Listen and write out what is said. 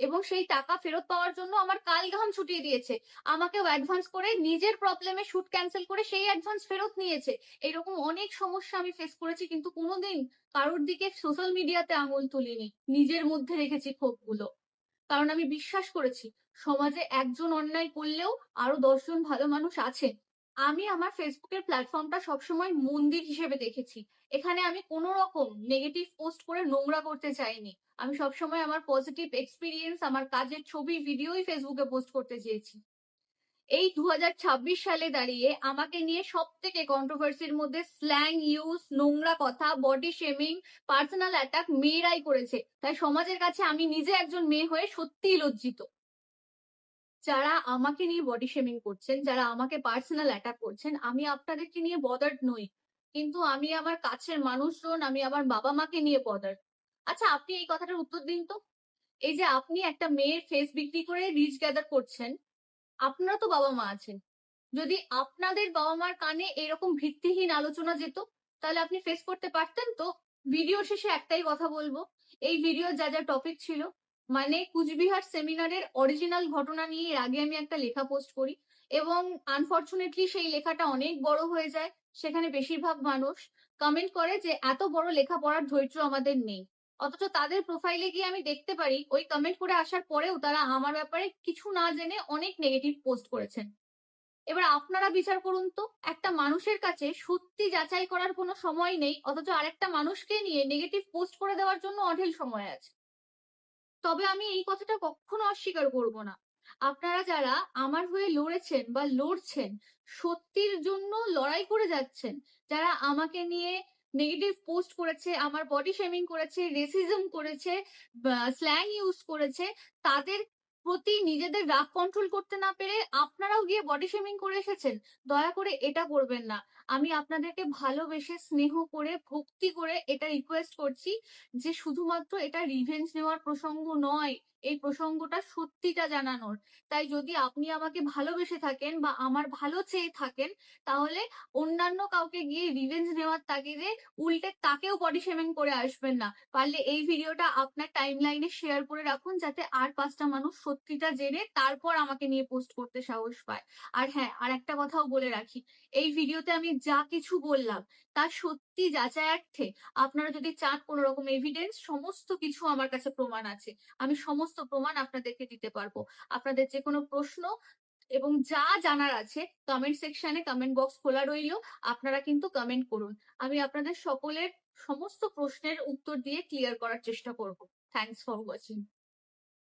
এবং সেই টাকা ফেরত পাওয়ার জন্য আমার কাল ঘাম ছুটিয়ে দিয়েছে, আমাকেও অ্যাডভান্স করে নিজের প্রবলেমে শুট ক্যান্সেল করে সেই অ্যাডভান্স ফেরত নিয়েছে। এরকম অনেক সমস্যা আমি ফেস করেছি, কিন্তু কোনোদিন কারোর দিকে সোশ্যাল মিডিয়াতে আঙুল তুলিনি, নিজের মধ্যে রেখেছি ক্ষোভগুলো। কারণ আমি বিশ্বাস করেছি সমাজে একজন অন্যায় করলেও আরো 10 জন ভালো মানুষ আছে। আমি আমার ফেসবুকের প্ল্যাটফর্মটা সবসময় মন্দির হিসেবে দেখেছি। এখানে আমি কোনো রকম নেগেটিভ পোস্ট করে নোংরা করতে চাইনি। আমি সবসময় আমার পজিটিভ এক্সপিরিয়েন্স, আমার কাজের ছবি ভিডিওই ফেসবুকে পোস্ট করতে চেয়েছি। এই 2026 সালে দাঁড়িয়ে আমাকে নিয়ে সব থেকে কন্ট্রোভার্সির মধ্যে স্ল্যাং ইউজ, নোংরা কথা, বডি শেমিং, পার্সোনাল অ্যাটাক মেয়েরাই করেছে। তাই সমাজের কাছে আমি নিজে একজন মেয়ে হয়ে সত্যিই লজ্জিত। যারা আমাকে নিয়ে বডি শেমিং করছেন, যারা আমাকে পার্সোনাল অ্যাটাক করছেন, আমি আপনাদেরকে নিয়ে বদার্ড নই। কিন্তু আমি আমার কাছের মানুষজন, আমি আমার বাবা মাকে নিয়ে বদার্ড। আচ্ছা, আপনি এই কথাটার উত্তর দিন তো। এই যে আপনি একটা মেয়ের ফেস বিক্রি করে রিচ গ্যাদার করছেন, আপনারা তো বাবা মা আছেন। যদি আপনাদের বাবা মার কানে এরকম ভিত্তিহীন আলোচনা যেত, তাহলে আপনি ফেস করতে পারতেন তো? ভিডিও শেষে একটাই কথা বলবো, এই ভিডিও যা যা টপিক ছিল, মানে কুচবিহার সেমিনারের অরিজিনাল ঘটনা নিয়ে এর আগে আমি একটা লেখা পোস্ট করি, এবং আনফরচুনেটলি সেই লেখাটা অনেক বড় হয়ে যায়। সেখানে বেশিরভাগ মানুষ কমেন্ট করে যে এত বড় লেখা পড়ার ধৈর্য আমাদের নেই। অথচ তাদের প্রোফাইলে গিয়ে আমি দেখতে পারি ওই কমেন্ট করে আসার পরেও তারা আমার ব্যাপারে কিছু না জেনে অনেক নেগেটিভ পোস্ট করেছেন। এবার আপনারা বিচার করুন তো, একটা মানুষের কাছে সত্যি যাচাই করার কোনো সময় নেই, অথচ আরেকটা মানুষকে নিয়ে নেগেটিভ পোস্ট করে দেওয়ার জন্য অঢেল সময় আছে। তবে আমি এই কথাটা কখনো অস্বীকার করব না, আপনারা যারা আমার হয়ে লড়েছেন বা লড়ছেন, সত্যির জন্য লড়াই করে যাচ্ছেন, যারা আমাকে নিয়ে নেগেটিভ পোস্ট করেছে, আমার বডি শেমিং করেছে, রেসিজম করেছে, স্ল্যাং ইউজ করেছে, তাদের প্রতি নিজেদের রাগ কন্ট্রোল করতে না পেরে আপনারাও গিয়ে বডি শেমিং করে এসেছেন। দয়া করে এটা করবেন না। আমি আপনাদেরকে ভালোবেসে, স্নেহ করে, ভক্তি করে এটা রিকোয়েস্ট করছি যে শুধুমাত্র এটা রিভেঞ্জ নেওয়ার প্রসঙ্গ নয়, এই প্রসঙ্গটা সত্যিটা জানানোর। তাই যদি আপনি আমাকে ভালোবেসে থাকেন বা আমার ভালো চেয়ে থাকেন, তাহলে অন্যান্য কাউকে গিয়ে রিভেঞ্জ নেওয়ার তাগিদে উল্টে তাকেও বডি শেমিং করে আসবেন না। পারলে এই ভিডিওটা আপনার টাইমলাইনে শেয়ার করে রাখুন, যাতে আর 5টা মানুষ সত্যিটা জেনে তারপর আমাকে নিয়ে পোস্ট করতে সাহস পায়। আর হ্যাঁ, আর একটা কথাও বলে রাখি, এই ভিডিওতে আমি যা কিছু বললাম তার সত্যি যাচাইয়ার্থে আপনারা যদি চান কোনো রকম এভিডেন্স, সমস্ত কিছু আমার কাছে প্রমাণ আছে। আমি সমস্ত প্রমাণ আপনাদেরকে দিতে পারবো। আপনাদের যে কোনো প্রশ্ন এবং যা জানার আছে, কমেন্ট সেকশনে কমেন্ট বক্স খোলা রইলো, আপনারা কিন্তু কমেন্ট করুন। আমি আপনাদের সকলের সমস্ত প্রশ্নের উত্তর দিয়ে ক্লিয়ার করার চেষ্টা করব। Thanks for watching.